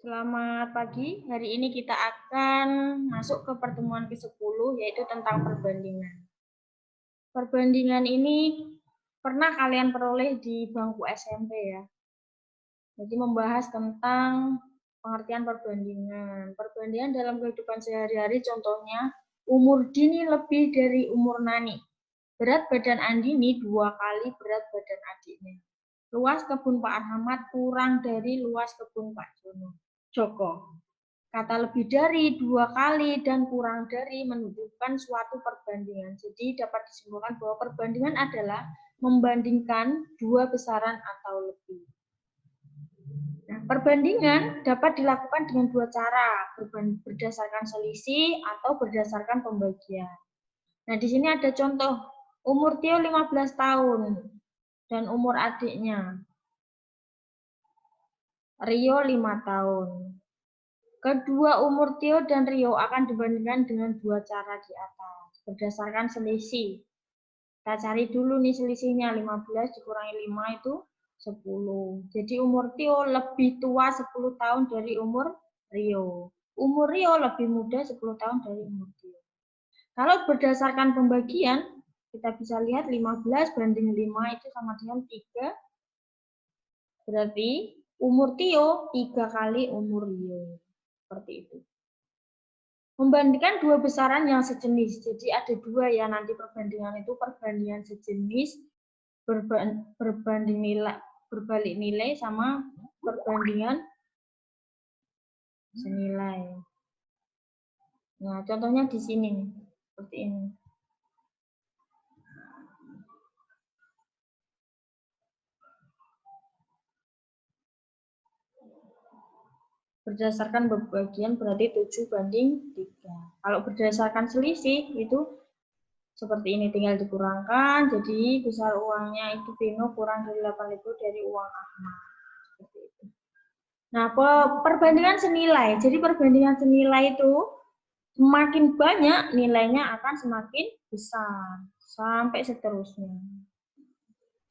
Selamat pagi, hari ini kita akan masuk ke pertemuan ke-10 yaitu tentang perbandingan. Perbandingan ini pernah kalian peroleh di bangku SMP ya. Jadi membahas tentang pengertian perbandingan. Perbandingan dalam kehidupan sehari-hari contohnya umur Dini lebih dari umur Nani. Berat badan Andini 2 kali berat badan adiknya. Luas kebun Pak Ahmad kurang dari luas kebun Pak Joko. Kata lebih dari 2 kali dan kurang dari menunjukkan suatu perbandingan. Jadi dapat disimpulkan bahwa perbandingan adalah membandingkan dua besaran atau lebih. Nah, perbandingan dapat dilakukan dengan dua cara, berdasarkan selisih atau berdasarkan pembagian. Nah, di sini ada contoh, umur Tio 15 tahun dan umur adiknya Rio 5 tahun. Kedua umur Tio dan Rio akan dibandingkan dengan dua cara di atas, berdasarkan selisih. Kita cari dulu nih selisihnya, 15 dikurangi 5 itu 10. Jadi umur Tio lebih tua 10 tahun dari umur Rio. Umur Rio lebih muda 10 tahun dari umur Tio. Kalau berdasarkan pembagian, kita bisa lihat 15 banding 5 itu sama dengan 3. Berarti umur Tio 3 kali umur Rio. Seperti itu. Membandingkan dua besaran yang sejenis. Jadi ada dua ya nanti perbandingan itu, perbandingan sejenis, berbanding nilai, berbalik nilai sama perbandingan senilai. Nah, contohnya di sini nih, seperti ini. Berdasarkan pembagian berarti 7 banding 3. Kalau berdasarkan selisih itu seperti ini, tinggal dikurangkan, jadi besar uangnya itu Vino kurang dari 8.000 dari uang Ahmad. Seperti itu. Nah, perbandingan senilai. Jadi perbandingan senilai itu semakin banyak nilainya akan semakin besar sampai seterusnya.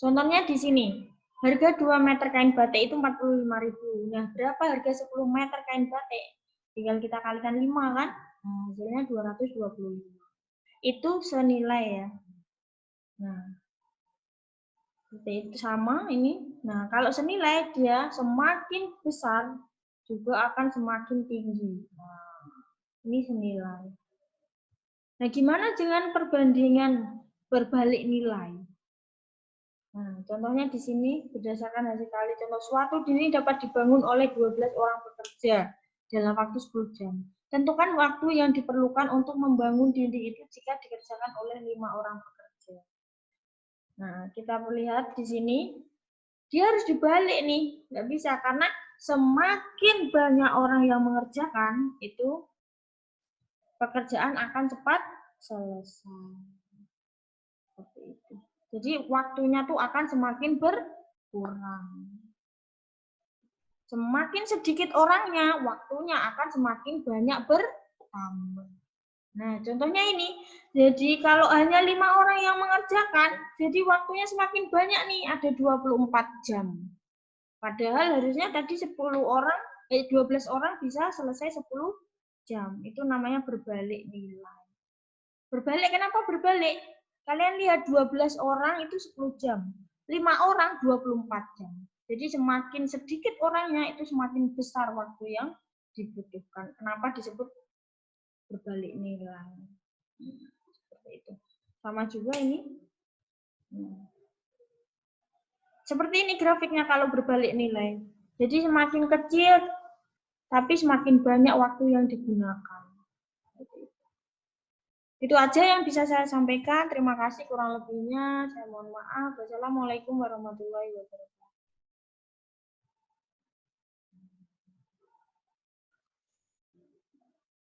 Contohnya di sini, harga 2 meter kain batik itu 45.000. Nah, berapa harga 10 meter kain batik? Tinggal kita kalikan 5 kan? Nah, hasilnya 225. Itu senilai ya. Nah, seperti itu sama ini. Nah, kalau senilai dia semakin besar juga akan semakin tinggi. Nah, ini senilai. Nah, gimana dengan perbandingan berbalik nilai? Nah, contohnya di sini berdasarkan hasil kali contoh suatu dinding dapat dibangun oleh 12 orang pekerja dalam waktu 10 jam. Tentukan waktu yang diperlukan untuk membangun dinding itu jika dikerjakan oleh 5 orang pekerja. Nah, kita melihat di sini dia harus dibalik nih, nggak bisa karena semakin banyak orang yang mengerjakan itu pekerjaan akan cepat selesai. Seperti itu. Jadi waktunya tuh akan semakin berkurang. Semakin sedikit orangnya, waktunya akan semakin banyak bertambah. Nah, contohnya ini. Jadi kalau hanya 5 orang yang mengerjakan, jadi waktunya semakin banyak nih, ada 24 jam. Padahal harusnya tadi 12 orang bisa selesai 10 jam. Itu namanya berbalik nilai. Berbalik, kenapa berbalik? Kalian lihat 12 orang itu 10 jam. 5 orang 24 jam. Jadi semakin sedikit orangnya itu semakin besar waktu yang dibutuhkan. Kenapa disebut berbalik nilai? Seperti itu. Sama juga ini. Seperti ini grafiknya kalau berbalik nilai. Jadi semakin kecil, tapi semakin banyak waktu yang digunakan. Itu aja yang bisa saya sampaikan. Terima kasih, kurang lebihnya saya mohon maaf. Wassalamualaikum warahmatullahi wabarakatuh.